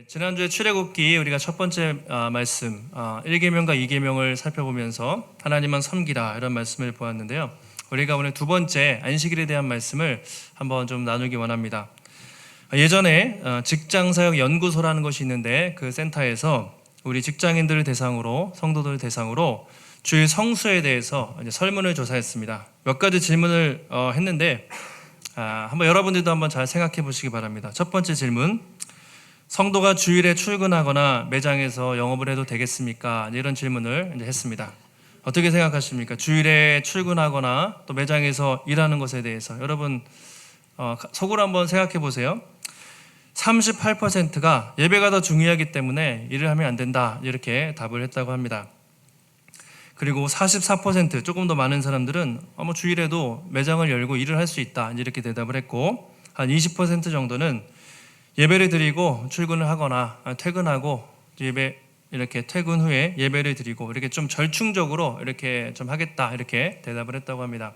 지난주에 출애굽기 우리가 첫 번째 말씀 1계명과 2계명을 살펴보면서 하나님만 섬기라 이런 말씀을 보았는데요. 우리가 오늘 두 번째 안식일에 대한 말씀을 한번 좀 나누기 원합니다. 예전에 직장사역 연구소라는 것이 있는데 그 센터에서 우리 직장인들을 대상으로 성도들 대상으로 주일 성수에 대해서 이제 설문을 조사했습니다. 몇 가지 질문을 했는데 한번 여러분들도 한번 잘 생각해 보시기 바랍니다. 첫 번째 질문, 성도가 주일에 출근하거나 매장에서 영업을 해도 되겠습니까? 이런 질문을 이제 했습니다. 어떻게 생각하십니까? 주일에 출근하거나 또 매장에서 일하는 것에 대해서 여러분 속으로 한번 생각해 보세요. 38%가 예배가 더 중요하기 때문에 일을 하면 안 된다 이렇게 답을 했다고 합니다. 그리고 44% 조금 더 많은 사람들은 주일에도 매장을 열고 일을 할 수 있다 이렇게 대답을 했고, 한 20% 정도는 예배를 드리고 출근을 하거나 퇴근하고 예배 이렇게 퇴근 후에 예배를 드리고 이렇게 좀 절충적으로 이렇게 좀 하겠다 이렇게 대답을 했다고 합니다.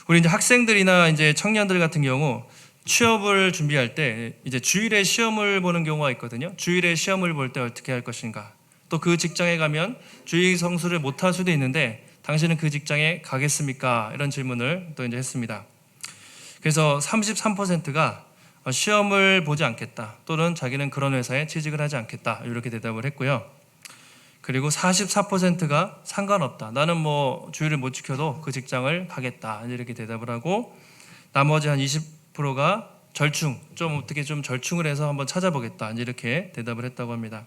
우리 이제 학생들이나 이제 청년들 같은 경우 취업을 준비할 때 이제 주일에 시험을 보는 경우가 있거든요. 주일에 시험을 볼 때 어떻게 할 것인가. 또 그 직장에 가면 주일 성수를 못 할 수도 있는데 당신은 그 직장에 가겠습니까? 이런 질문을 또 이제 했습니다. 그래서 33%가 시험을 보지 않겠다 또는 자기는 그런 회사에 취직을 하지 않겠다 이렇게 대답을 했고요. 그리고 44%가 상관없다, 나는 뭐 주일을 못 지켜도 그 직장을 가겠다 이렇게 대답을 하고, 나머지 한 20%가 절충, 좀 어떻게 좀 절충을 해서 한번 찾아보겠다 이렇게 대답을 했다고 합니다.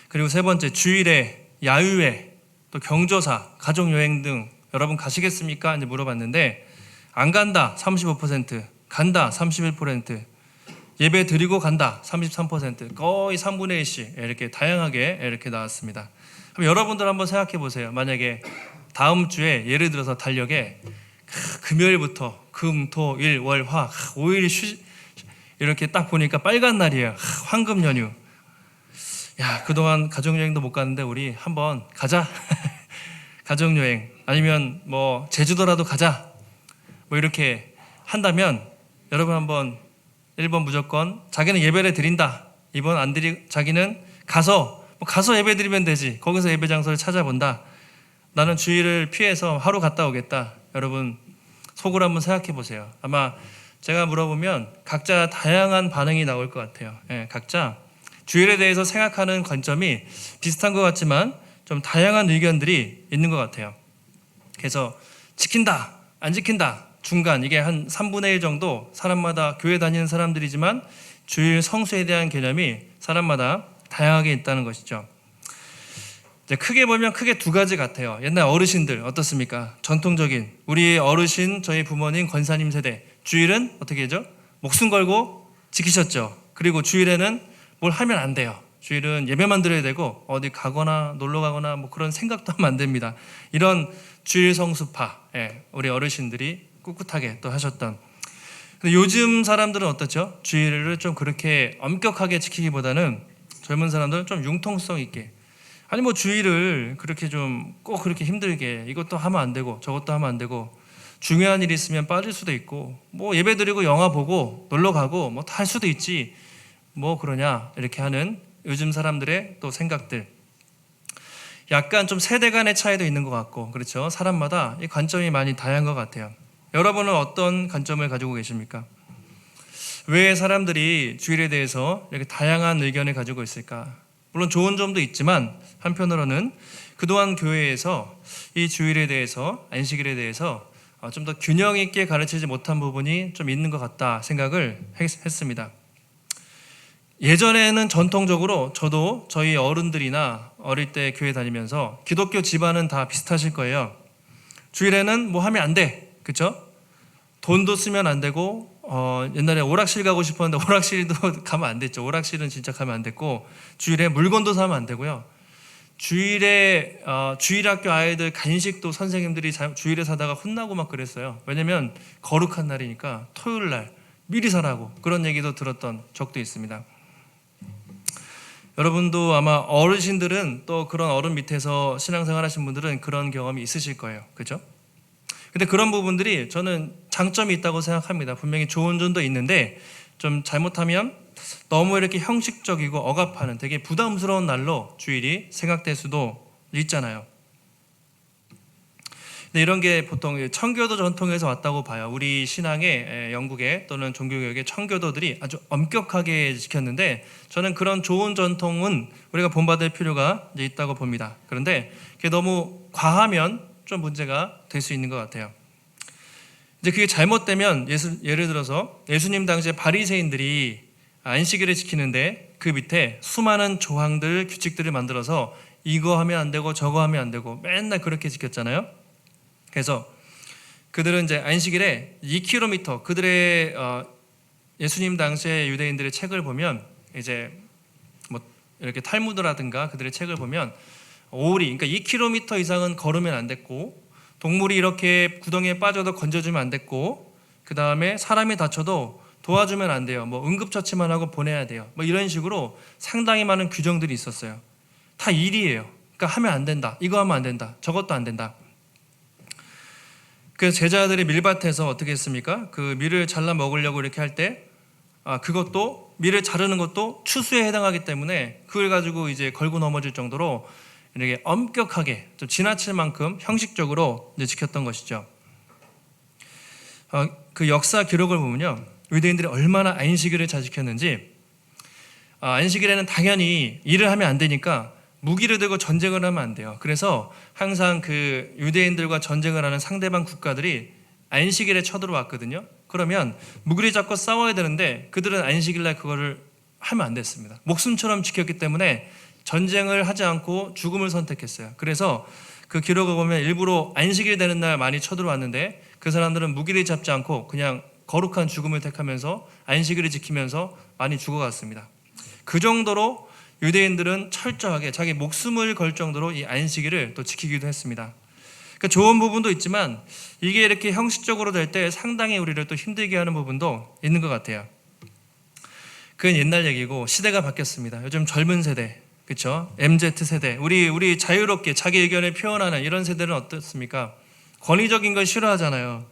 그리고 세 번째, 주일에 야유회 또 경조사 가족여행 등 여러분 가시겠습니까? 이제 물어봤는데 안 간다 35%, 간다 31%, 예배 드리고 간다 33%, 거의 3분의 1씩 이렇게 다양하게 이렇게 나왔습니다. 그럼 여러분들 한번 생각해 보세요. 만약에 다음 주에 예를 들어서 달력에 금요일부터 금, 토, 일, 월, 화 5일 이렇게 딱 보니까 빨간 날이에요. 황금 연휴. 야, 그동안 가족여행도 못 갔는데 우리 한번 가자. 가족여행 아니면 뭐 제주도라도 가자. 뭐 이렇게 한다면 여러분 한번 1번 무조건 자기는 예배를 드린다. 2번 안 드리, 자기는 가서 예배 드리면 되지. 거기서 예배 장소를 찾아본다. 나는 주일을 피해서 하루 갔다 오겠다. 여러분 속으로 한번 생각해 보세요. 아마 제가 물어보면 각자 다양한 반응이 나올 것 같아요. 각자 주일에 대해서 생각하는 관점이 비슷한 것 같지만 좀 다양한 의견들이 있는 것 같아요. 그래서 지킨다, 안 지킨다, 중간, 이게 한 3분의 1 정도 사람마다 교회 다니는 사람들이지만 주일 성수에 대한 개념이 사람마다 다양하게 있다는 것이죠. 이제 크게 보면 크게 두 가지 같아요. 옛날 어르신들 어떻습니까? 전통적인 우리 어르신, 저희 부모님, 권사님 세대 주일은 어떻게 하죠? 목숨 걸고 지키셨죠. 그리고 주일에는 뭘 하면 안 돼요. 주일은 예배만 드려야 되고 어디 가거나 놀러 가거나 뭐 그런 생각도 하면 안 됩니다. 이런 주일 성수파, 우리 어르신들이 꿋꿋하게 또 하셨던. 근데 요즘 사람들은 어떻죠? 주일을 좀 그렇게 엄격하게 지키기보다는 젊은 사람들은 좀 융통성 있게, 아니 뭐 주일을 그렇게 좀 꼭 그렇게 힘들게 이것도 하면 안 되고 저것도 하면 안 되고, 중요한 일이 있으면 빠질 수도 있고 뭐 예배 드리고 영화 보고 놀러 가고 뭐 다 할 수도 있지 뭐 그러냐 이렇게 하는 요즘 사람들의 또 생각들, 약간 좀 세대 간의 차이도 있는 것 같고, 그렇죠? 사람마다 이 관점이 많이 다양한 것 같아요. 여러분은 어떤 관점을 가지고 계십니까? 왜 사람들이 주일에 대해서 이렇게 다양한 의견을 가지고 있을까? 물론 좋은 점도 있지만 한편으로는 그동안 교회에서 이 주일에 대해서, 안식일에 대해서 좀 더 균형 있게 가르치지 못한 부분이 좀 있는 것 같다 생각을 했습니다. 예전에는 전통적으로 저도 저희 어른들이나 어릴 때 교회 다니면서 기독교 집안은 다 비슷하실 거예요. 주일에는 뭐 하면 안 돼. 그렇죠? 돈도 쓰면 안 되고 옛날에 오락실 가고 싶었는데 오락실도 가면 안 됐죠. 오락실은 진짜 가면 안 됐고, 주일에 물건도 사면 안 되고요. 주일에 주일학교 아이들 간식도 선생님들이 주일에 사다가 혼나고 막 그랬어요. 왜냐면 거룩한 날이니까 토요일 날 미리 사라고, 그런 얘기도 들었던 적도 있습니다. 여러분도 아마 어르신들은 또 그런 어른 밑에서 신앙생활 하신 분들은 그런 경험이 있으실 거예요. 그렇죠? 근데 그런 부분들이 저는 장점이 있다고 생각합니다. 분명히 좋은 점도 있는데 좀 잘못하면 너무 이렇게 형식적이고 억압하는 되게 부담스러운 날로 주일이 생각될 수도 있잖아요. 근데 이런 게 보통 청교도 전통에서 왔다고 봐요. 우리 신앙의 영국의 또는 종교개혁의 청교도들이 아주 엄격하게 지켰는데, 저는 그런 좋은 전통은 우리가 본받을 필요가 있다고 봅니다. 그런데 그게 너무 과하면 좀 문제가 될 수 있는 것 같아요. 이제 그게 잘못되면 예를 들어서 예수님 당시에 바리새인들이 안식일을 지키는데 그 밑에 수많은 조항들, 규칙들을 만들어서 이거 하면 안 되고 저거 하면 안 되고 맨날 그렇게 지켰잖아요. 그래서 그들은 이제 안식일에 2km, 그들의 예수님 당시의 유대인들의 책을 보면, 이제 뭐 이렇게 탈무드라든가 그들의 책을 보면 오리, 그러니까 2km 이상은 걸으면 안 됐고, 동물이 이렇게 구덩이에 빠져도 건져주면 안 됐고, 그 다음에 사람이 다쳐도 도와주면 안 돼요. 뭐 응급처치만 하고 보내야 돼요. 뭐 이런 식으로 상당히 많은 규정들이 있었어요. 다 일이에요. 그러니까 하면 안 된다, 이거 하면 안 된다, 저것도 안 된다. 그래서 제자들이 밀밭에서 어떻게 했습니까? 그 밀을 잘라 먹으려고 이렇게 할 때, 그것도 밀을 자르는 것도 추수에 해당하기 때문에 그걸 가지고 이제 걸고 넘어질 정도로 이렇게 엄격하게, 좀 지나칠 만큼 형식적으로 이제 지켰던 것이죠. 그 역사 기록을 보면요, 유대인들이 얼마나 안식일을 잘 지켰는지, 안식일에는 당연히 일을 하면 안 되니까 무기를 들고 전쟁을 하면 안 돼요. 그래서 항상 그 유대인들과 전쟁을 하는 상대방 국가들이 안식일에 쳐들어왔거든요. 그러면 무기를 잡고 싸워야 되는데 그들은 안식일날 그거를 하면 안 됐습니다. 목숨처럼 지켰기 때문에 전쟁을 하지 않고 죽음을 선택했어요. 그래서 그 기록을 보면 일부러 안식일 되는 날 많이 쳐들어왔는데 그 사람들은 무기를 잡지 않고 그냥 거룩한 죽음을 택하면서 안식일을 지키면서 많이 죽어갔습니다. 그 정도로 유대인들은 철저하게 자기 목숨을 걸 정도로 이 안식일을 또 지키기도 했습니다. 그러니까 좋은 부분도 있지만 이게 이렇게 형식적으로 될 때 상당히 우리를 또 힘들게 하는 부분도 있는 것 같아요. 그건 옛날 얘기고 시대가 바뀌었습니다. 요즘 젊은 세대, 그렇죠? MZ 세대, 우리 자유롭게 자기 의견을 표현하는 이런 세대는 어떻습니까? 권위적인 걸 싫어하잖아요.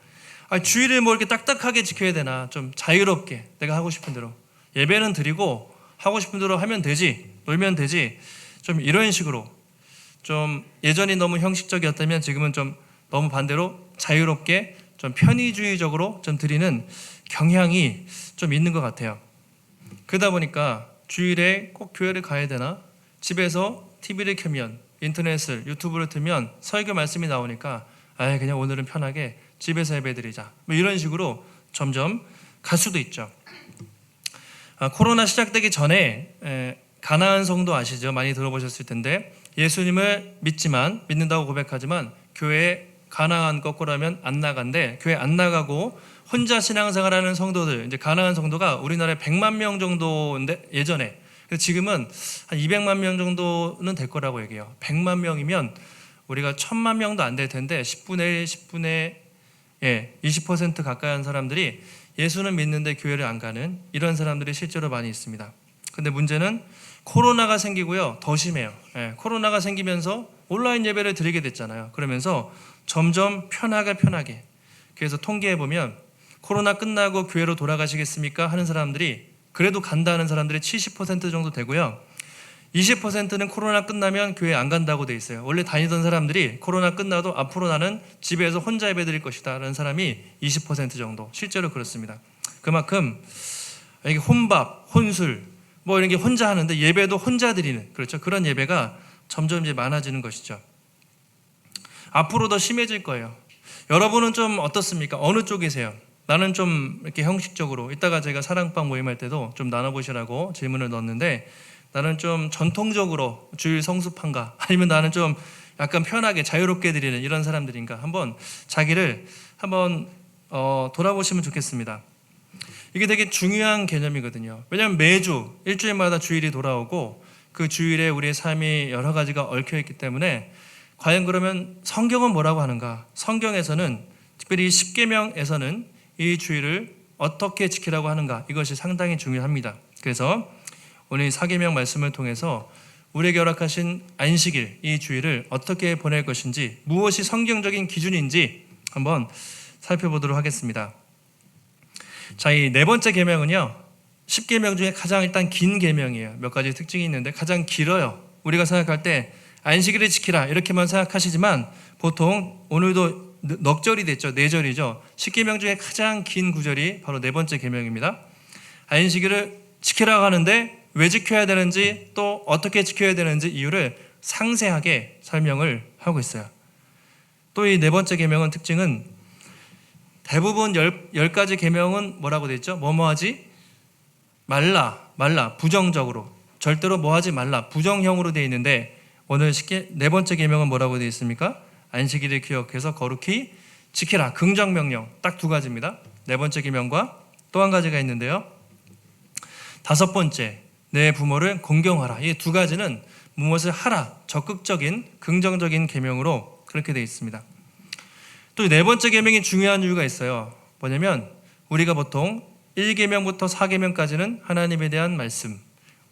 주일을 뭐 이렇게 딱딱하게 지켜야 되나? 좀 자유롭게 내가 하고 싶은 대로 예배는 드리고 하고 싶은 대로 하면 되지, 놀면 되지, 좀 이런 식으로, 좀 예전이 너무 형식적이었다면 지금은 좀 너무 반대로 자유롭게 좀 편의주의적으로 좀 드리는 경향이 좀 있는 것 같아요. 그러다 보니까 주일에 꼭 교회를 가야 되나? 집에서 TV를 켜면, 인터넷을, 유튜브를 틀면 설교 말씀이 나오니까 그냥 오늘은 편하게 집에서 예배드리자, 뭐 이런 식으로 점점 갈 수도 있죠. 코로나 시작되기 전에 가나안 성도 아시죠? 많이 들어보셨을 텐데, 예수님을 믿는다고 고백하지만 교회에 가나안 거꾸로 하면 안 나간데, 교회 안 나가고 혼자 신앙생활하는 성도들, 이제 가나안 성도가 우리나라에 100만 명 정도인데, 예전에, 지금은 한 200만 명 정도는 될 거라고 얘기해요. 100만 명이면 우리가 1000만 명도 안 될 텐데 10분의 20% 가까이 한 사람들이 예수는 믿는데 교회를 안 가는 이런 사람들이 실제로 많이 있습니다. 근데 문제는 코로나가 생기고요, 더 심해요. 코로나가 생기면서 온라인 예배를 드리게 됐잖아요. 그러면서 점점 편하게, 그래서 통계해 보면 코로나 끝나고 교회로 돌아가시겠습니까? 하는 사람들이, 그래도 간다는 사람들이 70% 정도 되고요, 20%는 코로나 끝나면 교회 안 간다고 돼 있어요. 원래 다니던 사람들이 코로나 끝나도 앞으로 나는 집에서 혼자 예배 드릴 것이다 라는 사람이 20% 정도, 실제로 그렇습니다. 그만큼 이게 혼밥, 혼술 뭐 이런 게 혼자 하는데 예배도 혼자 드리는, 그렇죠, 그런 예배가 점점 이제 많아지는 것이죠. 앞으로 더 심해질 거예요. 여러분은 좀 어떻습니까? 어느 쪽이세요? 나는 좀 이렇게 형식적으로, 이따가 제가 사랑방 모임할 때도 좀 나눠보시라고 질문을 넣었는데, 나는 좀 전통적으로 주일 성수판가, 아니면 나는 좀 약간 편하게 자유롭게 드리는 이런 사람들인가, 한번 자기를 한번 돌아보시면 좋겠습니다. 이게 되게 중요한 개념이거든요. 왜냐하면 매주 일주일마다 주일이 돌아오고 그 주일에 우리의 삶이 여러 가지가 얽혀있기 때문에, 과연 그러면 성경은 뭐라고 하는가? 성경에서는, 특별히 10계명에서는 이 주일을 어떻게 지키라고 하는가? 이것이 상당히 중요합니다. 그래서 오늘 4계명 말씀을 통해서 우리에게 허락하신 안식일, 이 주일을 어떻게 보낼 것인지, 무엇이 성경적인 기준인지 한번 살펴보도록 하겠습니다. 자, 이 네 번째 계명은요, 10계명 중에 가장 일단 긴 계명이에요. 몇 가지 특징이 있는데 가장 길어요. 우리가 생각할 때 안식일을 지키라 이렇게만 생각하시지만 보통 오늘도 넉 절이 됐죠. 네 절이죠. 10계명 중에 가장 긴 구절이 바로 네 번째 계명입니다. 안식일을 지키라고 하는데 왜 지켜야 되는지 또 어떻게 지켜야 되는지 이유를 상세하게 설명을 하고 있어요. 또 이 네 번째 계명은 특징은 대부분 10가지 계명은 뭐라고 되어 있죠? 뭐뭐 하지 말라 부정적으로 절대로 뭐 하지 말라 부정형으로 되어 있는데 오늘 네 번째 계명은 뭐라고 되어 있습니까? 안식일을 기억해서 거룩히 지키라. 긍정명령 딱 두 가지입니다. 네 번째 계명과 또 한 가지가 있는데요. 다섯 번째, 내 부모를 공경하라. 이 두 가지는 무엇을 하라, 적극적인 긍정적인 계명으로 그렇게 되어 있습니다. 또 네 번째 계명이 중요한 이유가 있어요. 뭐냐면 우리가 보통 1계명부터 4계명까지는 하나님에 대한 말씀,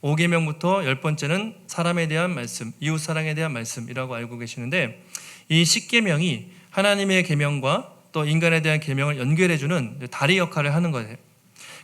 5계명부터 10번째는 사람에 대한 말씀, 이웃사랑에 대한 말씀이라고 알고 계시는데 이 10계명이 하나님의 계명과 또 인간에 대한 계명을 연결해주는 다리 역할을 하는 거예요.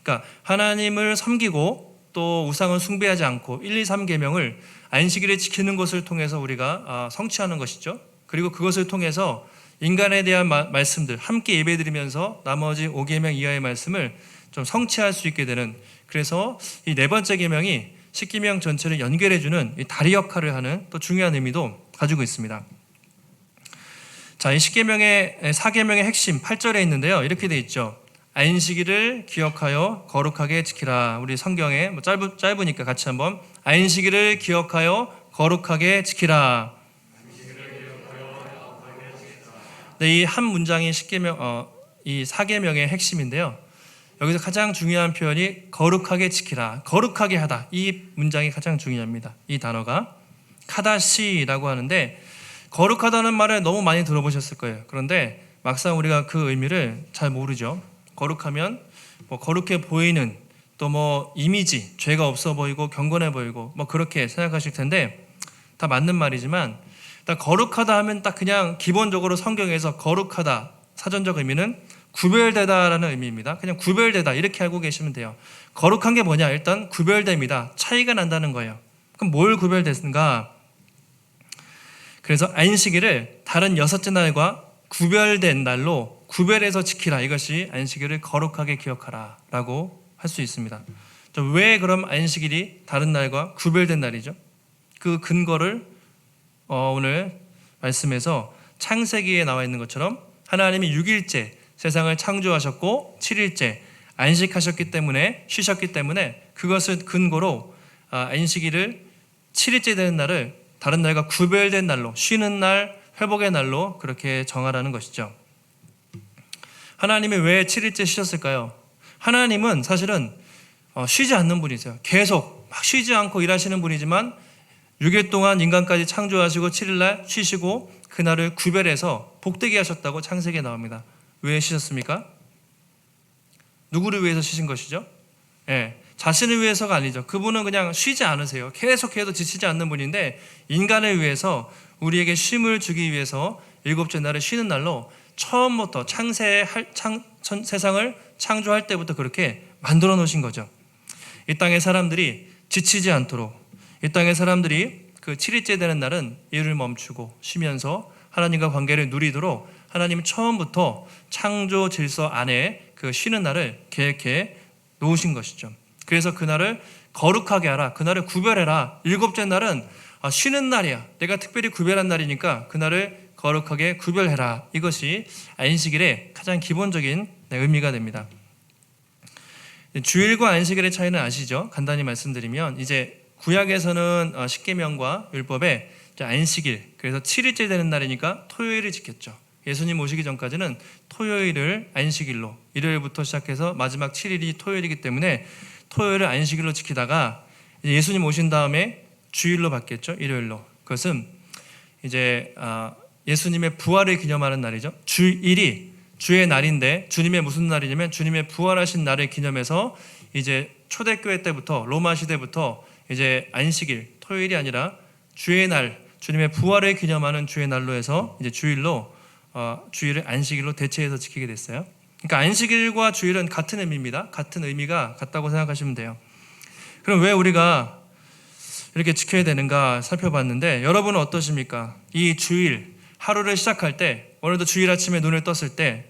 그러니까 하나님을 섬기고 또 우상을 숭배하지 않고 1, 2, 3계명을 안식일을 지키는 것을 통해서 우리가 성취하는 것이죠. 그리고 그것을 통해서 인간에 대한 말씀들 함께 예배드리면서 나머지 5계명 이하의 말씀을 좀 성취할 수 있게 되는, 그래서 이 네 번째 계명이 10계명 전체를 연결해주는 이 다리 역할을 하는 또 중요한 의미도 가지고 있습니다. 자, 이 10계명의 4계명의 핵심 8절에 있는데요. 이렇게 돼 있죠. 안식일을 기억하여 거룩하게 지키라. 우리 성경에 짧으니까 같이 한번 안식일을 기억하여 거룩하게 지키라. 네, 이 한 문장이 10계명, 이 4계명의 핵심인데요. 여기서 가장 중요한 표현이 거룩하게 지키라, 거룩하게 하다. 이 문장이 가장 중요합니다. 이 단어가 카다시라고 하는데 거룩하다는 말을 너무 많이 들어보셨을 거예요. 그런데 막상 우리가 그 의미를 잘 모르죠. 거룩하면 뭐 거룩해 보이는 또 뭐 이미지, 죄가 없어 보이고 경건해 보이고 뭐 그렇게 생각하실 텐데 다 맞는 말이지만 일단 거룩하다 하면 딱 그냥 기본적으로 성경에서 거룩하다 사전적 의미는 구별되다라는 의미입니다. 그냥 구별되다 이렇게 알고 계시면 돼요. 거룩한 게 뭐냐? 일단 구별됨이다. 차이가 난다는 거예요. 그럼 뭘 구별됐는가? 그래서 안식일을 다른 6째 날과 구별된 날로 구별해서 지키라. 이것이 안식일을 거룩하게 기억하라 라고 할 수 있습니다. 왜 그럼 안식일이 다른 날과 구별된 날이죠? 그 근거를 오늘 말씀에서 창세기에 나와 있는 것처럼 하나님이 6일째 세상을 창조하셨고 7일째 안식하셨기 때문에 쉬셨기 때문에 그것을 근거로 안식일을 7일째 되는 날을 다른 날과 구별된 날로 쉬는 날, 회복의 날로 그렇게 정하라는 것이죠. 하나님이 왜 7일째 쉬셨을까요? 하나님은 사실은 쉬지 않는 분이세요. 계속 막 쉬지 않고 일하시는 분이지만 6일 동안 인간까지 창조하시고 7일날 쉬시고 그날을 구별해서 복되게 하셨다고 창세기에 나옵니다. 왜 쉬셨습니까? 누구를 위해서 쉬신 것이죠? 자신을 위해서가 아니죠. 그분은 그냥 쉬지 않으세요. 계속해도 지치지 않는 분인데 인간을 위해서 우리에게 쉼을 주기 위해서 7째 날을 쉬는 날로 처음부터 세상을 창조할 때부터 그렇게 만들어 놓으신 거죠. 이 땅의 사람들이 지치지 않도록, 이 땅의 사람들이 그 7일째 되는 날은 일을 멈추고 쉬면서 하나님과 관계를 누리도록 하나님은 처음부터 창조 질서 안에 그 쉬는 날을 계획해 놓으신 것이죠. 그래서 그날을 거룩하게 하라, 그날을 구별해라. 7째 날은 쉬는 날이야. 내가 특별히 구별한 날이니까 그날을 거룩하게 구별해라. 이것이 안식일의 가장 기본적인 의미가 됩니다. 주일과 안식일의 차이는 아시죠? 간단히 말씀드리면 이제 구약에서는 10계명과 율법에 안식일, 그래서 7일째 되는 날이니까 토요일을 지켰죠. 예수님 오시기 전까지는 토요일을 안식일로, 일요일부터 시작해서 마지막 7일이 토요일이기 때문에 토요일을 안식일로 지키다가 예수님 오신 다음에 주일로 바뀌었죠. 일요일로. 그것은 이제 예수님의 부활을 기념하는 날이죠. 주일이 주의 날인데 주님의 무슨 날이냐면 주님의 부활하신 날을 기념해서 이제 초대교회 때부터 로마 시대부터 이제 안식일, 토요일이 아니라 주의 날, 주님의 부활을 기념하는 주의 날로 해서 이제 주일로 주일을 안식일로 대체해서 지키게 됐어요. 그러니까 안식일과 주일은 같은 의미입니다. 같은 의미가 같다고 생각하시면 돼요. 그럼 왜 우리가 이렇게 지켜야 되는가 살펴봤는데, 여러분은 어떠십니까? 이 주일 하루를 시작할 때, 오늘도 주일 아침에 눈을 떴을 때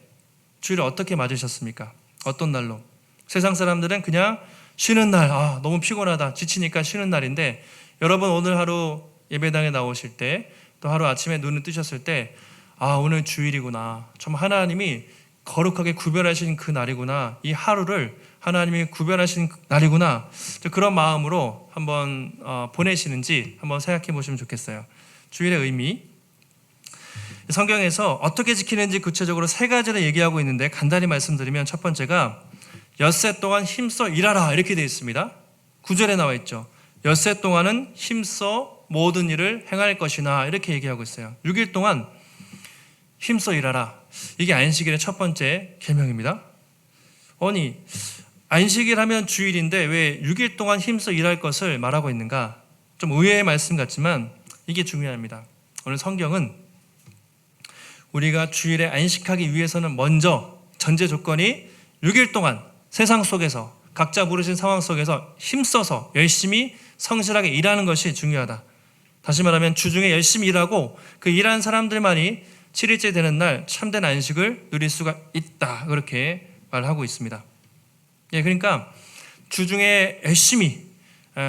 주일을 어떻게 맞으셨습니까? 어떤 날로? 세상 사람들은 그냥 쉬는 날, 너무 피곤하다, 지치니까 쉬는 날인데, 여러분 오늘 하루 예배당에 나오실 때, 또 하루 아침에 눈을 뜨셨을 때, 오늘 주일이구나, 참 하나님이 거룩하게 구별하신 그 날이구나, 이 하루를 하나님이 구별하신 날이구나, 그런 마음으로 한번 보내시는지 한번 생각해 보시면 좋겠어요. 주일의 의미, 성경에서 어떻게 지키는지 구체적으로 세 가지를 얘기하고 있는데, 간단히 말씀드리면 첫 번째가 엿새 동안 힘써 일하라, 이렇게 되어 있습니다. 9절에 나와 있죠. 엿새 동안은 힘써 모든 일을 행할 것이나, 이렇게 얘기하고 있어요. 6일 동안 힘써 일하라. 이게 안식일의 첫 번째 계명입니다. 아니, 안식일 하면 주일인데 왜 6일 동안 힘써 일할 것을 말하고 있는가? 좀 의외의 말씀 같지만 이게 중요합니다. 오늘 성경은 우리가 주일에 안식하기 위해서는 먼저 전제 조건이 6일 동안 세상 속에서 각자 부르신 상황 속에서 힘써서 열심히 성실하게 일하는 것이 중요하다. 다시 말하면 주중에 열심히 일하고 그 일한 사람들만이 7일째 되는 날 참된 안식을 누릴 수가 있다, 그렇게 말하고 있습니다. 그러니까 주중에 열심히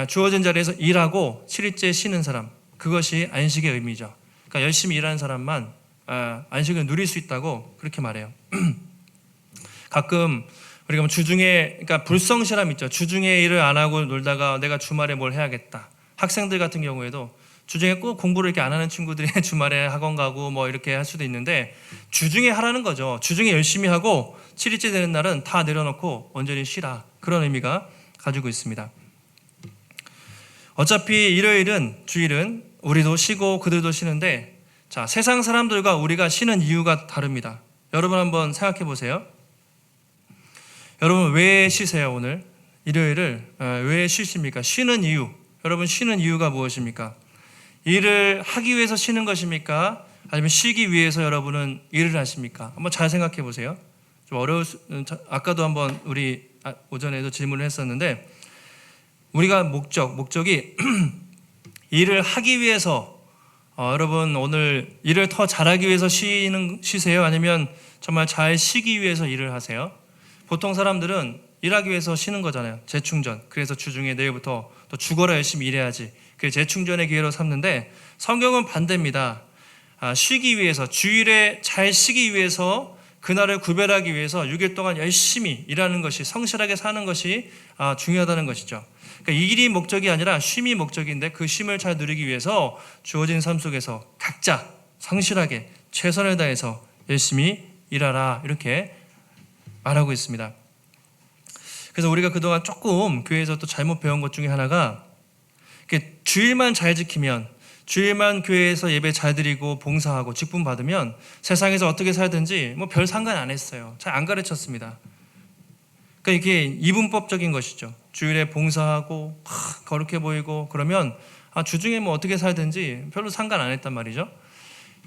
주어진 자리에서 일하고 7일째 쉬는 사람, 그것이 안식의 의미죠. 그러니까 열심히 일하는 사람만 안식을 누릴 수 있다고 그렇게 말해요. 가끔 우리가 주중에, 그러니까 불성실함 있죠. 주중에 일을 안 하고 놀다가 내가 주말에 뭘 해야겠다. 학생들 같은 경우에도 주중에 꼭 공부를 이렇게 안 하는 친구들이 주말에 학원 가고 뭐 이렇게 할 수도 있는데, 주중에 하라는 거죠. 주중에 열심히 하고 7일째 되는 날은 다 내려놓고 온전히 쉬라, 그런 의미가 가지고 있습니다. 어차피 일요일은, 주일은 우리도 쉬고 그들도 쉬는데, 자, 세상 사람들과 우리가 쉬는 이유가 다릅니다. 여러분 한번 생각해 보세요. 여러분 왜 쉬세요? 오늘 일요일을 왜 쉬십니까? 쉬는 이유, 여러분 쉬는 이유가 무엇입니까? 일을 하기 위해서 쉬는 것입니까? 아니면 쉬기 위해서 여러분은 일을 하십니까? 한번 잘 생각해 보세요. 좀 아까도 한번 우리 오전에도 질문을 했었는데, 우리가 목적이 일을 하기 위해서, 여러분 오늘 일을 더 잘하기 위해서 쉬세요? 아니면 정말 잘 쉬기 위해서 일을 하세요? 보통 사람들은 일하기 위해서 쉬는 거잖아요. 재충전. 그래서 주중에 내일부터 또 죽어라 열심히 일해야지, 그게 재충전의 기회로 삼는데, 성경은 반대입니다. 쉬기 위해서, 주일에 잘 쉬기 위해서, 그날을 구별하기 위해서 6일 동안 열심히 일하는 것이, 성실하게 사는 것이 중요하다는 것이죠. 그러니까 일이 목적이 아니라 쉼이 목적인데, 그 쉼을 잘 누리기 위해서 주어진 삶 속에서 각자 성실하게 최선을 다해서 열심히 일하라, 이렇게 말하고 있습니다. 그래서 우리가 그동안 조금 교회에서 또 잘못 배운 것 중에 하나가, 주일만 잘 지키면, 주일만 교회에서 예배 잘 드리고 봉사하고 직분 받으면 세상에서 어떻게 살든지 뭐 별 상관 안 했어요. 잘 안 가르쳤습니다. 그러니까 이게 이분법적인 것이죠. 주일에 봉사하고 거룩해 보이고 그러면 주중에 뭐 어떻게 살든지 별로 상관 안 했단 말이죠.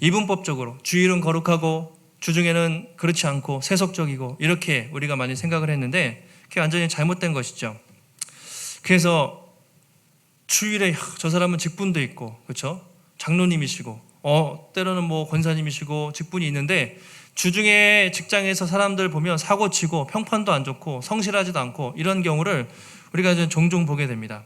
이분법적으로 주일은 거룩하고 주중에는 그렇지 않고 세속적이고, 이렇게 우리가 많이 생각을 했는데 그게 완전히 잘못된 것이죠. 그래서 주일에 저 사람은 직분도 있고, 그렇죠? 장로님이시고, 때로는 뭐 권사님이시고 직분이 있는데, 주중에 직장에서 사람들 보면 사고 치고 평판도 안 좋고 성실하지도 않고, 이런 경우를 우리가 이제 종종 보게 됩니다.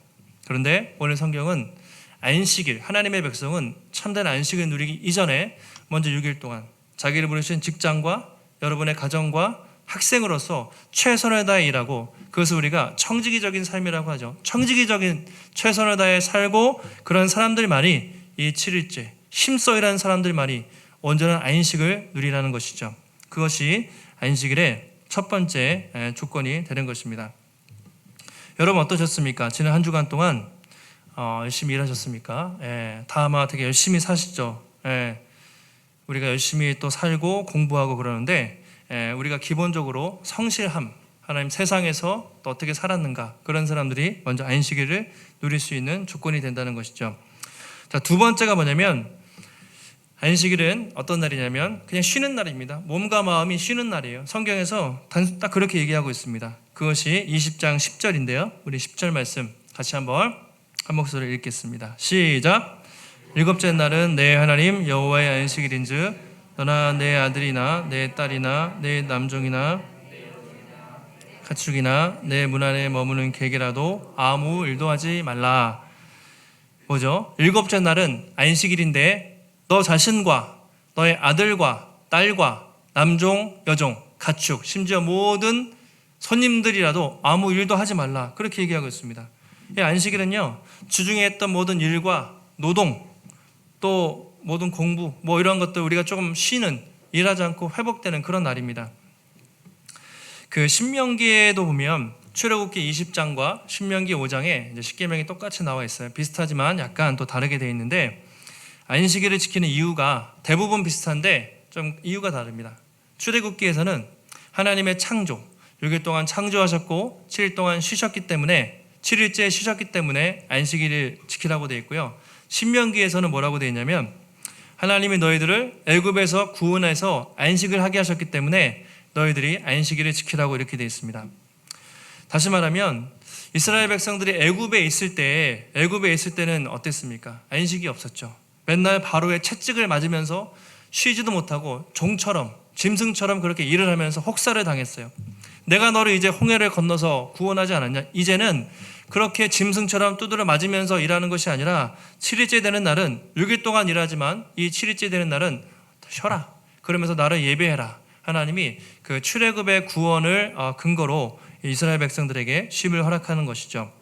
그런데 오늘 성경은 안식일, 하나님의 백성은 참된 안식을 누리기 이전에 먼저 6일 동안 자기를 부르신 직장과 여러분의 가정과 학생으로서 최선을 다해 일하고, 그것을 우리가 청지기적인 삶이라고 하죠. 청지기적인 최선을 다해 살고, 그런 사람들만이 이 7일째 힘써 일하는 사람들만이 온전한 안식을 누리라는 것이죠. 그것이 안식일의 첫 번째 조건이 되는 것입니다. 여러분 어떠셨습니까? 지난 한 주간 동안 열심히 일하셨습니까? 다 아마 되게 열심히 사시죠. 우리가 열심히 또 살고 공부하고 그러는데, 우리가 기본적으로 성실함, 하나님 세상에서 또 어떻게 살았는가, 그런 사람들이 먼저 안식일을 누릴 수 있는 조건이 된다는 것이죠. 자, 두 번째가 뭐냐면, 안식일은 어떤 날이냐면 그냥 쉬는 날입니다. 몸과 마음이 쉬는 날이에요. 성경에서 딱 그렇게 얘기하고 있습니다. 그것이 20장 10절인데요. 우리 10절 말씀 같이 한번 한 목소리로 읽겠습니다. 시작. 일곱째 날은 내 하나님 여호와의 안식일인즉 너나 내 아들이나 내 딸이나 내 남종이나 가축이나 내 문 안에 머무는 객이라도 아무 일도 하지 말라. 뭐죠? 일곱째 날은 안식일인데 너 자신과 너의 아들과 딸과 남종, 여종, 가축, 심지어 모든 손님들이라도 아무 일도 하지 말라. 그렇게 얘기하고 있습니다. 이 안식일은요, 주중에 했던 모든 일과 노동, 또 모든 공부, 뭐 이런 것들 우리가 조금 쉬는, 일하지 않고 회복되는 그런 날입니다. 그 신명기에도 보면 출애굽기 20장과 신명기 5장에 이제 십계명이 똑같이 나와 있어요. 비슷하지만 약간 또 다르게 되어 있는데 안식일을 지키는 이유가 대부분 비슷한데 좀 이유가 다릅니다. 출애굽기에서는 하나님의 창조, 6일 동안 창조하셨고 7일 동안 쉬셨기 때문에 7일째 쉬셨기 때문에 안식일을 지키라고 되어 있고요. 신명기에서는 뭐라고 되어 있냐면 하나님이 너희들을 애굽에서 구원해서 안식을 하게 하셨기 때문에 너희들이 안식일을 지키라고 이렇게 되어 있습니다. 다시 말하면 이스라엘 백성들이 애굽에 있을 때는 어땠습니까? 안식이 없었죠. 맨날 바로의 채찍을 맞으면서 쉬지도 못하고 종처럼 짐승처럼 그렇게 일을 하면서 혹사를 당했어요. 내가 너를 이제 홍해를 건너서 구원하지 않았냐? 이제는 그렇게 짐승처럼 두드려 맞으면서 일하는 것이 아니라 7일째 되는 날은 6일 동안 일하지만 이 7일째 되는 날은 쉬어라. 그러면서 나를 예배해라. 하나님이 그 출애굽의 구원을 근거로 이스라엘 백성들에게 쉼을 허락하는 것이죠.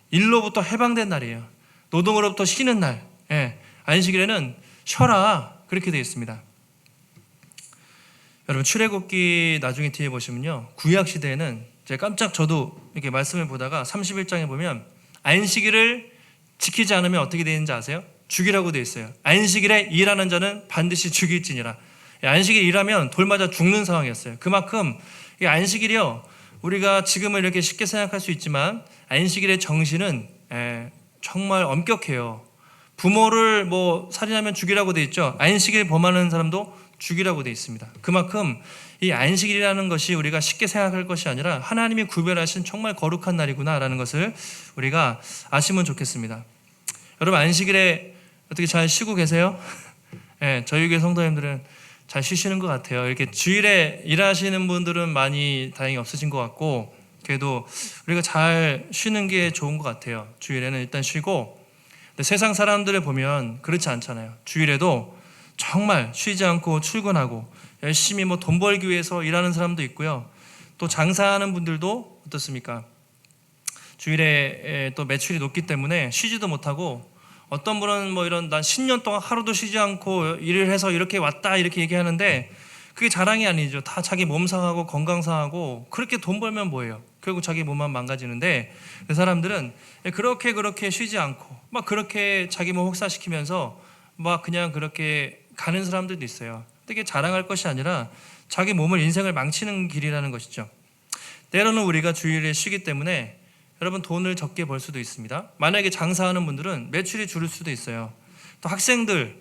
일로부터 해방된 날이에요. 노동으로부터 쉬는 날. 안식일에는 쉬어라. 그렇게 되어 있습니다. 여러분 출애굽기 나중에 뒤에 보시면요. 구약 시대에는 제가 깜짝 저도 이렇게 말씀을 보다가 31장에 보면 안식일을 지키지 않으면 어떻게 되는지 아세요? 죽이라고 되어 있어요. 안식일에 일하는 자는 반드시 죽일지니라. 안식일 일하면 돌 맞아 죽는 상황이었어요. 그만큼 이 안식일이요. 우리가 지금은 이렇게 쉽게 생각할 수 있지만 안식일의 정신은 정말 엄격해요. 부모를 살인하면 죽이라고 되어 있죠. 안식일 범하는 사람도 죽이라고 되어 있습니다. 그만큼 이 안식일이라는 것이 우리가 쉽게 생각할 것이 아니라 하나님이 구별하신 정말 거룩한 날이구나라는 것을 우리가 아시면 좋겠습니다. 여러분 안식일에 어떻게 잘 쉬고 계세요? 저희 교회 성도님들은 잘 쉬시는 것 같아요. 이렇게 주일에 일하시는 분들은 많이 다행히 없으신 것 같고 그래도 우리가 잘 쉬는 게 좋은 것 같아요. 주일에는 일단 쉬고 근데 세상 사람들을 보면 그렇지 않잖아요. 주일에도 정말 쉬지 않고 출근하고 열심히 돈 벌기 위해서 일하는 사람도 있고요. 또 장사하는 분들도 어떻습니까? 주일에 또 매출이 높기 때문에 쉬지도 못하고 어떤 분은 이런 난 10년 동안 하루도 쉬지 않고 일을 해서 이렇게 왔다 이렇게 얘기하는데 그게 자랑이 아니죠. 다 자기 몸 상하고 건강 상하고 그렇게 돈 벌면 뭐예요? 결국 자기 몸만 망가지는데 그 사람들은 그렇게 쉬지 않고 막 그렇게 자기 몸 혹사시키면서 막 그냥 그렇게 가는 사람들도 있어요. 되게 자랑할 것이 아니라 자기 몸을 인생을 망치는 길이라는 것이죠. 때로는 우리가 주일에 쉬기 때문에 여러분 돈을 적게 벌 수도 있습니다. 만약에 장사하는 분들은 매출이 줄을 수도 있어요. 또 학생들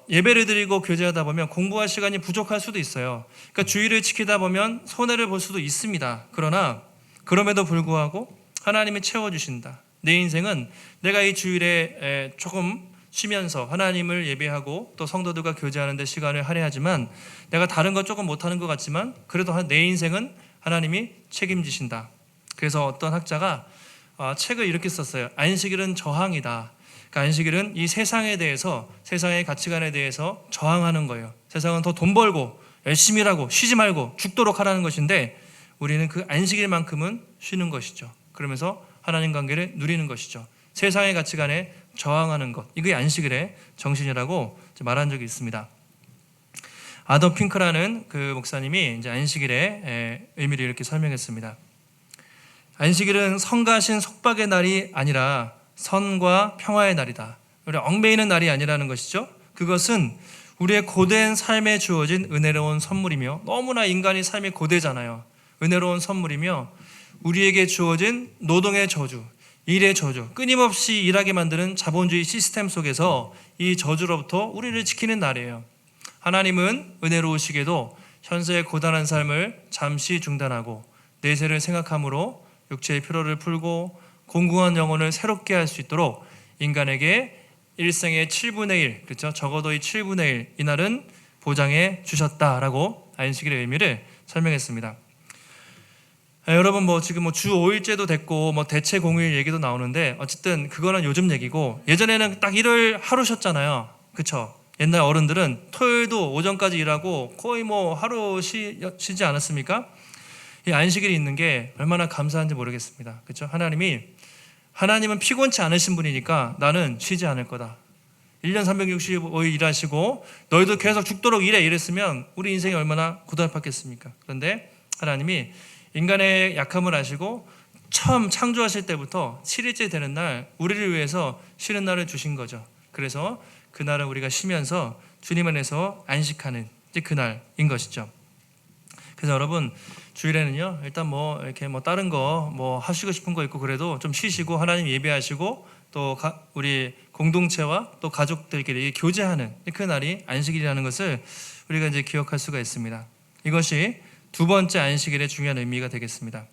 예배를 드리고 교제하다 보면 공부할 시간이 부족할 수도 있어요. 그러니까 주일을 지키다 보면 손해를 볼 수도 있습니다. 그러나 그럼에도 불구하고 하나님이 채워주신다. 내 인생은 내가 이 주일에 조금 쉬면서 하나님을 예배하고 또 성도들과 교제하는 데 시간을 할애하지만 내가 다른 것 조금 못하는 것 같지만 그래도 내 인생은 하나님이 책임지신다. 그래서 어떤 학자가 책을 이렇게 썼어요. 안식일은 저항이다. 그러니까 안식일은 이 세상에 대해서 세상의 가치관에 대해서 저항하는 거예요. 세상은 더 돈 벌고 열심히 일하고 쉬지 말고 죽도록 하라는 것인데 우리는 그 안식일만큼은 쉬는 것이죠. 그러면서 하나님 관계를 누리는 것이죠. 세상의 가치관에 저항하는 것, 이게 안식일의 정신이라고 말한 적이 있습니다. 아더 핑크라는 그 목사님이 이제 안식일의 의미를 이렇게 설명했습니다. 안식일은 성가신 속박의 날이 아니라 선과 평화의 날이다. 우리 얽매이는 날이 아니라는 것이죠. 그것은 우리의 고된 삶에 주어진 은혜로운 선물이며 너무나 인간이 삶이 고되잖아요. 은혜로운 선물이며 우리에게 주어진 노동의 저주, 일의 저주, 끊임없이 일하게 만드는 자본주의 시스템 속에서 이 저주로부터 우리를 지키는 날이에요. 하나님은 은혜로우시게도 현세의 고단한 삶을 잠시 중단하고 내세를 생각함으로 육체의 피로를 풀고 공고한 영혼을 새롭게 할 수 있도록 인간에게 일생의 7분의 1, 그렇죠? 적어도 이 7분의 1, 이날은 보장해 주셨다라고 안식일의 의미를 설명했습니다. 여러분 지금 주 5일제도 됐고 대체 공휴일 얘기도 나오는데 어쨌든 그거는 요즘 얘기고 예전에는 딱 일을 하루 쉬었잖아요. 그렇죠? 옛날 어른들은 토요일도 오전까지 일하고 거의 하루 쉬지 않았습니까? 이 안식일이 있는 게 얼마나 감사한지 모르겠습니다. 그렇죠? 하나님은 피곤치 않으신 분이니까 나는 쉬지 않을 거다. 1년 365일 일하시고 너희도 계속 죽도록 일해 이랬으면 우리 인생이 얼마나 고달팠겠습니까? 그런데 하나님이 인간의 약함을 아시고 처음 창조하실 때부터 7일째 되는 날 우리를 위해서 쉬는 날을 주신 거죠. 그래서 그날은 우리가 쉬면서 주님 안에서 안식하는 그날인 것이죠. 그래서 여러분 주일에는요 일단 이렇게 다른 거 하시고 싶은 거 있고 그래도 좀 쉬시고 하나님 예배하시고 또 우리 공동체와 또 가족들끼리 교제하는 그 날이 안식일이라는 것을 우리가 이제 기억할 수가 있습니다. 이것이 두 번째 안식일의 중요한 의미가 되겠습니다.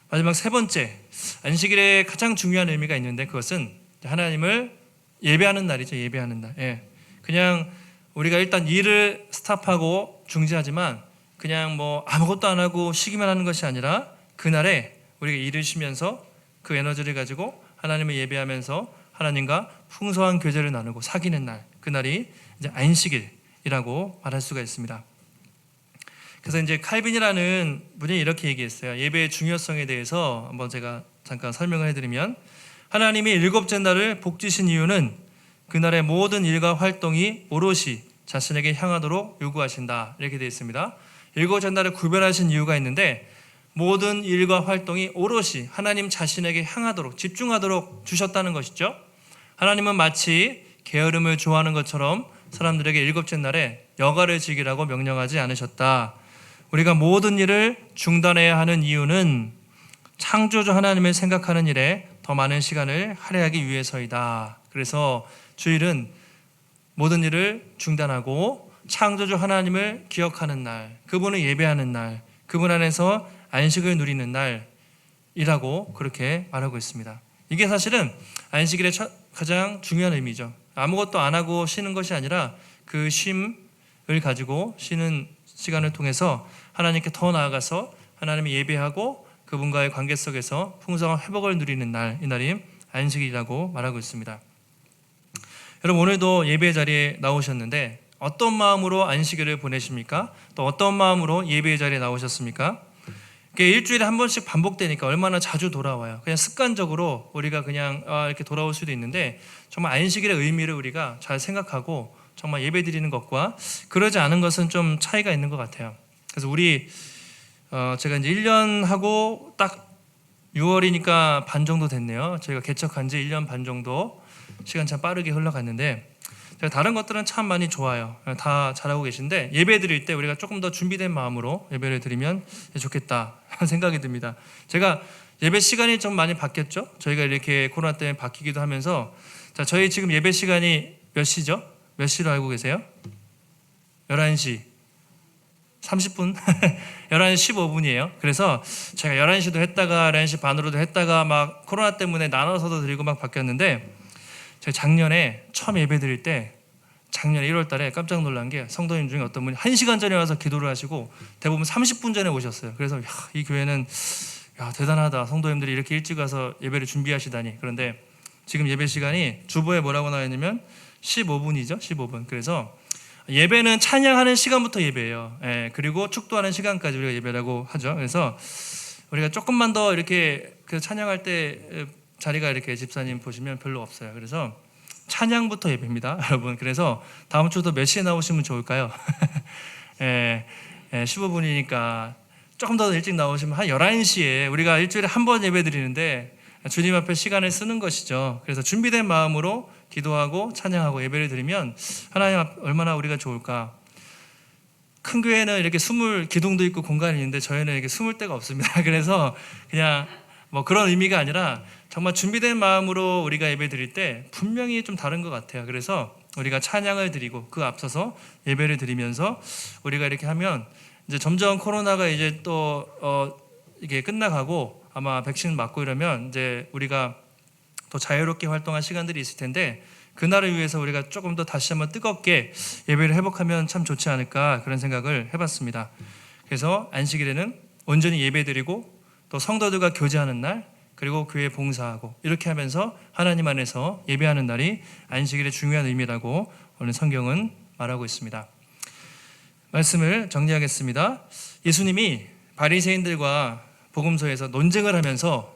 마지막 세 번째 안식일의 가장 중요한 의미가 있는데 그것은 하나님을 예배하는 날이죠. 예배하는 날. 예. 그냥 우리가 일단 일을 스탑하고 중지하지만 그냥 아무것도 안 하고 쉬기만 하는 것이 아니라 그날에 우리가 일을 쉬면서 그 에너지를 가지고 하나님을 예배하면서 하나님과 풍성한 교제를 나누고 사귀는 날, 그날이 이제 안식일이라고 말할 수가 있습니다. 그래서 이제 칼빈이라는 분이 이렇게 얘기했어요. 예배의 중요성에 대해서 한번 제가 잠깐 설명을 해드리면 하나님이 일곱째 날을 복지신 이유는 그날의 모든 일과 활동이 오롯이 자신에게 향하도록 요구하신다 이렇게 되어 있습니다. 일곱째 날을 구별하신 이유가 있는데 모든 일과 활동이 오롯이 하나님 자신에게 향하도록 집중하도록 주셨다는 것이죠. 하나님은 마치 게으름을 좋아하는 것처럼 사람들에게 일곱째 날에 여가를 즐기라고 명령하지 않으셨다. 우리가 모든 일을 중단해야 하는 이유는 창조주 하나님을 생각하는 일에 더 많은 시간을 할애하기 위해서이다. 그래서 주일은 모든 일을 중단하고 창조주 하나님을 기억하는 날, 그분을 예배하는 날, 그분 안에서 안식을 누리는 날이라고 그렇게 말하고 있습니다. 이게 사실은 안식일의 가장 중요한 의미죠. 아무것도 안 하고 쉬는 것이 아니라 그 쉼을 가지고 쉬는 시간을 통해서 하나님께 더 나아가서 하나님을 예배하고 그분과의 관계 속에서 풍성한 회복을 누리는 날, 이 날이 안식일이라고 말하고 있습니다. 여러분 오늘도 예배 자리에 나오셨는데 어떤 마음으로 안식일을 보내십니까? 또 어떤 마음으로 예배 자리에 나오셨습니까? 일주일에 한 번씩 반복되니까 얼마나 자주 돌아와요. 그냥 습관적으로 우리가 그냥 이렇게 돌아올 수도 있는데 정말 안식일의 의미를 우리가 잘 생각하고 정말 예배 드리는 것과 그러지 않은 것은 좀 차이가 있는 것 같아요. 그래서 제가 이제 1년 하고 딱 6월이니까 반 정도 됐네요. 저희가 개척한 지 1년 반 정도 시간 참 빠르게 흘러갔는데 다른 것들은 참 많이 좋아요. 다 잘하고 계신데 예배 드릴 때 우리가 조금 더 준비된 마음으로 예배를 드리면 좋겠다 하는 생각이 듭니다. 제가 예배 시간이 좀 많이 바뀌었죠. 저희가 이렇게 코로나 때문에 바뀌기도 하면서 저희 지금 예배 시간이 몇 시죠? 몇 시로 알고 계세요? 11시 30분? 11시 15분이에요. 그래서 제가 11시도 했다가 11시 반으로도 했다가 막 코로나 때문에 나눠서도 드리고 막 바뀌었는데 제가 작년에 처음 예배 드릴 때 작년 1월 달에 깜짝 놀란 게 성도님 중에 어떤 분이 1시간 전에 와서 기도를 하시고 대부분 30분 전에 오셨어요. 그래서 이 교회는 대단하다. 성도님들이 이렇게 일찍 와서 예배를 준비하시다니. 그런데 지금 예배 시간이 주보에 뭐라고 나와 있냐면 15분이죠. 15분. 그래서 예배는 찬양하는 시간부터 예배예요. 그리고 축도하는 시간까지 우리가 예배라고 하죠. 그래서 우리가 조금만 더 이렇게 찬양할 때 자리가 이렇게 집사님 보시면 별로 없어요. 그래서 찬양부터 예배입니다, 여러분. 그래서 다음 주도 몇 시에 나오시면 좋을까요? 15분이니까 조금 더 일찍 나오시면 한 11시에 우리가 일주일에 한 번 예배 드리는데 주님 앞에 시간을 쓰는 것이죠. 그래서 준비된 마음으로 기도하고 찬양하고 예배를 드리면 하나님 앞 얼마나 우리가 좋을까. 큰 교회는 이렇게 기둥도 있고 공간이 있는데 저희는 이렇게 숨을 데가 없습니다. 그래서 그냥 뭐 그런 의미가 아니라 정말 준비된 마음으로 우리가 예배 드릴 때 분명히 좀 다른 것 같아요. 그래서 우리가 찬양을 드리고 그 앞서서 예배를 드리면서 우리가 이렇게 하면 이제 점점 코로나가 이제 또 이게 끝나가고 아마 백신 맞고 이러면 이제 우리가 더 자유롭게 활동할 시간들이 있을 텐데 그날을 위해서 우리가 조금 더 다시 한번 뜨겁게 예배를 회복하면 참 좋지 않을까 그런 생각을 해봤습니다. 그래서 안식일에는 온전히 예배드리고 또 성도들과 교제하는 날 그리고 교회 봉사하고 이렇게 하면서 하나님 안에서 예배하는 날이 안식일의 중요한 의미라고 오늘 성경은 말하고 있습니다. 말씀을 정리하겠습니다. 예수님이 바리새인들과 복음서에서 논쟁을 하면서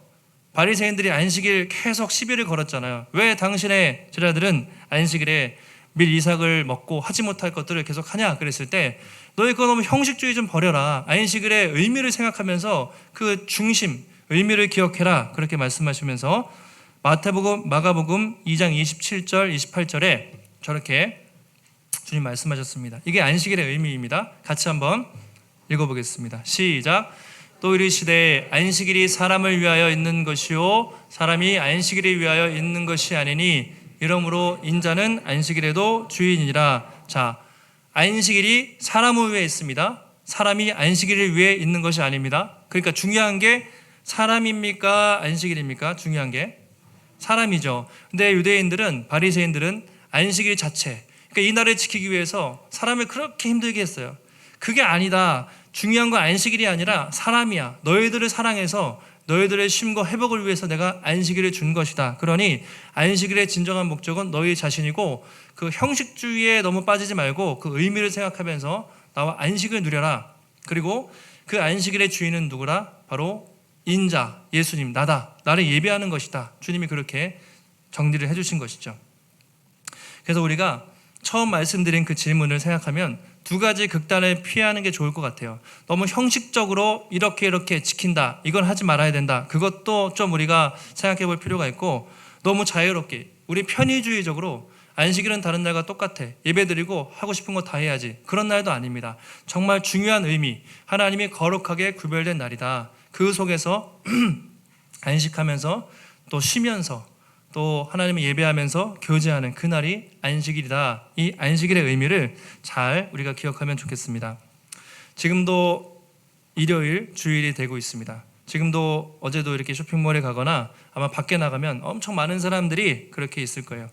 바리새인들이 안식일 계속 시비를 걸었잖아요. 왜 당신의 제자들은 안식일에 밀 이삭을 먹고 하지 못할 것들을 계속 하냐 그랬을 때 너희 거 너무 형식주의 좀 버려라. 안식일의 의미를 생각하면서 그 중심, 의미를 기억해라. 그렇게 말씀하시면서 마태복음, 마가복음 2장 27절, 28절에 저렇게 주님 말씀하셨습니다. 이게 안식일의 의미입니다. 같이 한번 읽어보겠습니다. 시작. 또 이르시되 안식일이 사람을 위하여 있는 것이요 사람이 안식일을 위하여 있는 것이 아니니 이러므로 인자는 안식일에도 주인이니라. 자, 안식일이 사람을 위해 있습니다. 사람이 안식일을 위해 있는 것이 아닙니다. 그러니까 중요한 게 사람입니까? 안식일입니까? 중요한 게 사람이죠. 근데 유대인들은 바리새인들은 안식일 자체, 그러니까 이 날을 지키기 위해서 사람을 그렇게 힘들게 했어요. 그게 아니다. 중요한 건 안식일이 아니라 사람이야. 너희들을 사랑해서 너희들의 쉼과 회복을 위해서 내가 안식일을 준 것이다. 그러니 안식일의 진정한 목적은 너희 자신이고 그 형식주의에 너무 빠지지 말고 그 의미를 생각하면서 나와 안식을 누려라. 그리고 그 안식일의 주인은 누구라? 바로 인자, 예수님, 나다. 나를 예배하는 것이다. 주님이 그렇게 정리를 해주신 것이죠. 그래서 우리가 처음 말씀드린 그 질문을 생각하면 두 가지 극단을 피하는 게 좋을 것 같아요. 너무 형식적으로 이렇게 지킨다, 이건 하지 말아야 된다, 그것도 좀 우리가 생각해 볼 필요가 있고, 너무 자유롭게 우리 편의주의적으로 안식일은 다른 날과 똑같아, 예배드리고 하고 싶은 거 다 해야지, 그런 날도 아닙니다. 정말 중요한 의미, 하나님이 거룩하게 구별된 날이다. 그 속에서 안식하면서 또 쉬면서 또 하나님을 예배하면서 교제하는 그날이 안식일이다. 이 안식일의 의미를 잘 우리가 기억하면 좋겠습니다. 지금도 일요일 주일이 되고 있습니다. 지금도 어제도 이렇게 쇼핑몰에 가거나 아마 밖에 나가면 엄청 많은 사람들이 그렇게 있을 거예요.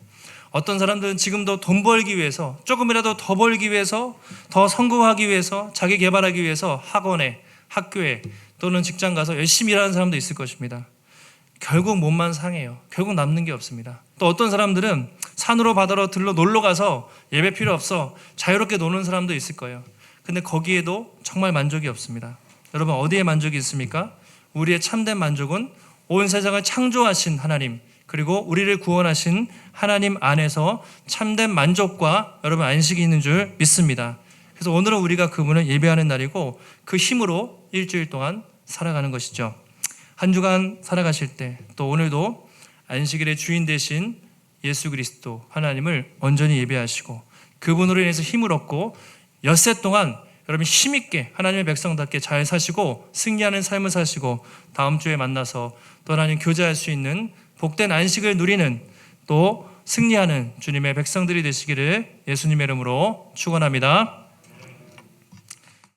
어떤 사람들은 지금도 돈 벌기 위해서, 조금이라도 더 벌기 위해서, 더 성공하기 위해서, 자기 개발하기 위해서 학원에, 학교에 또는 직장 가서 열심히 일하는 사람도 있을 것입니다. 결국 몸만 상해요. 결국 남는 게 없습니다. 또 어떤 사람들은 산으로 바다로 들러 놀러 가서 예배 필요 없어 자유롭게 노는 사람도 있을 거예요. 근데 거기에도 정말 만족이 없습니다. 여러분, 어디에 만족이 있습니까? 우리의 참된 만족은 온 세상을 창조하신 하나님, 그리고 우리를 구원하신 하나님 안에서 참된 만족과 여러분 안식이 있는 줄 믿습니다. 그래서 오늘은 우리가 그분을 예배하는 날이고 그 힘으로 일주일 동안 살아가는 것이죠. 한 주간 살아가실 때 또 오늘도 안식일의 주인 되신 예수 그리스도 하나님을 온전히 예배하시고 그분으로 인해서 힘을 얻고 엿새 동안 여러분 힘있게 하나님의 백성답게 잘 사시고 승리하는 삶을 사시고 다음 주에 만나서 또 하나님 교제할 수 있는 복된 안식을 누리는 또 승리하는 주님의 백성들이 되시기를 예수님의 이름으로 축원합니다.